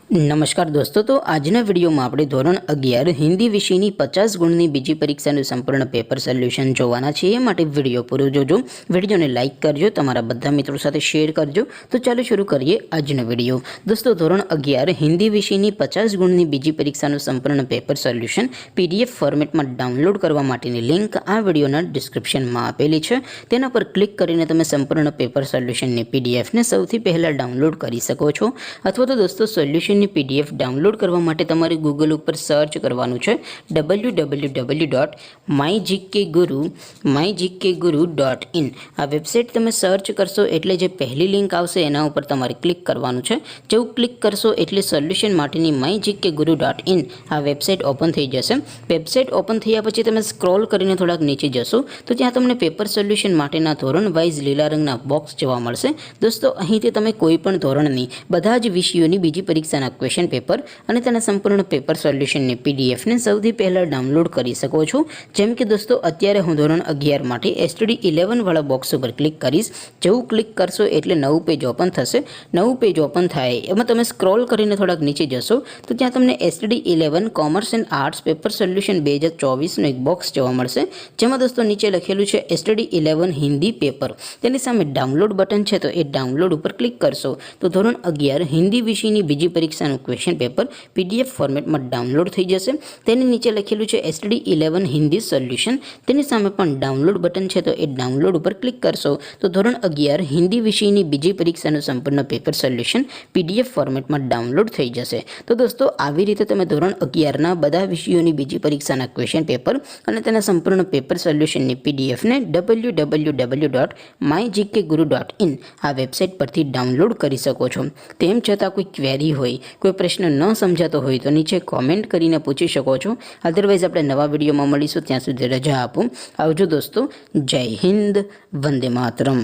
નમસ્કાર દોસ્તો, તો આજના વિડીયોમાં આપણે ધોરણ 11 હિન્દી વિષયની 50 ગુણની બીજી પરીક્ષાનું સંપૂર્ણ પેપર સોલ્યુશન જોવાના છીએ। માટે વિડીયો પૂરો જોજો, વિડીયોને લાઇક કરજો, તમારા બધા મિત્રો સાથે શેર કરજો। તો ચાલો શરૂ કરીએ આજનો વિડીયો। દોસ્તો, ધોરણ 11 હિન્દી વિષયની 50 ગુણની બીજી પરીક્ષાનું સંપૂર્ણ પેપર સોલ્યુશન PDF ફોર્મેટમાં ડાઉનલોડ કરવા માટેની લિંક આ વિડીયોના ડિસ્ક્રિપ્શનમાં આપેલી છે। તેના પર ક્લિક કરીને તમે સંપૂર્ણ પેપર સોલ્યુશનની PDFને સૌથી પહેલાં ડાઉનલોડ કરી શકો છો। અથવા તો દોસ્તો, સોલ્યુશન PDF ડાઉનલોડ કરવા માટે તમારે ગૂગલ ઉપર સર્ચ કરવાનું છે www.mygkguru.in। આ વેબસાઇટ તમે સર્ચ કરશો એટલે જે પહેલી લિંક આવશે એના ઉપર તમારે ક્લિક કરવાનું છે। જેવું ક્લિક કરશો એટલે સોલ્યુશન માટેની mygkguru.in આ વેબસાઇટ ઓપન થઈ જશે। વેબસાઇટ ઓપન થયા પછી તમે સ્ક્રોલ કરીને થોડાક નીચે જશો તો ત્યાં તમને પેપર સોલ્યુશન માટેના ધોરણ વાઇઝ લીલા રંગના બોક્સ જોવા મળશે। દોસ્તો, અહીંથી તમે કોઈ પણ ધોરણની બધા જ વિષયોની બીજી પરીક્ષાના ક્વેશ્ચન પેપર અને તેના સંપૂર્ણ પેપર સોલ્યુશનની PDFને સૌથી પહેલાં ડાઉનલોડ કરી શકો છો। જેમ કે દોસ્તો, અત્યારે હું ધોરણ 11 માટે STD 11 વાળા બોક્સ ઉપર ક્લિક કરીશ। જેવું ક્લિક કરશો એટલે નવું પેજ ઓપન થશે। નવું પેજ ઓપન થાય એમાં તમે સ્ક્રોલ કરીને થોડાક નીચે જશો તો ત્યાં તમને STD 11 commerce and arts paper solution 2024નું એક બોક્સ જોવા મળશે। જેમાં દોસ્તો નીચે લખેલું છે STD 11 હિન્દી પેપર। તેની સામે ડાઉનલોડ બટન છે, તો એ ડાઉનલોડ ઉપર ક્લિક કરશો તો ધોરણ 11 હિન્દી વિષયની બીજી પરીક્ષાનું ક્વેશ્ચન પેપર PDF ફોર્મેટમાં ડાઉનલોડ થઈ જશે। તેની નીચે લખેલું છે STD 11 હિન્દી સોલ્યુશન। તેની સામે પણ ડાઉનલોડ બટન છે, તો એ ડાઉનલોડ ઉપર ક્લિક કરશો તો ધોરણ 11 હિન્દી વિષયની બીજી પરીક્ષાનું સંપૂર્ણ પેપર સોલ્યુશન PDF ફોર્મેટમાં ડાઉનલોડ થઈ જશે। તો દોસ્તો, આવી રીતે તમે ધોરણ 11ના બધા વિષયોની બીજી પરીક્ષાના ક્વેશ્ચન પેપર અને તેના સંપૂર્ણ પેપર સોલ્યુશનની PDFને www.mygkguru.in આ વેબસાઇટ પરથી ડાઉનલોડ કરી શકો છો। તેમ છતાં કોઈ ક્વેરી હોય, કોઈ પ્રશ્ન ન સમજાતો હોય તો નીચે કોમેન્ટ કરીને પૂછી શકો છો। અધરવાઇઝ આપણે નવા વિડીયોમાં મળીશું, ત્યાં સુધી રજા આપો। આવજો દોસ્તો, જય હિન્દ, વંદે માતરમ।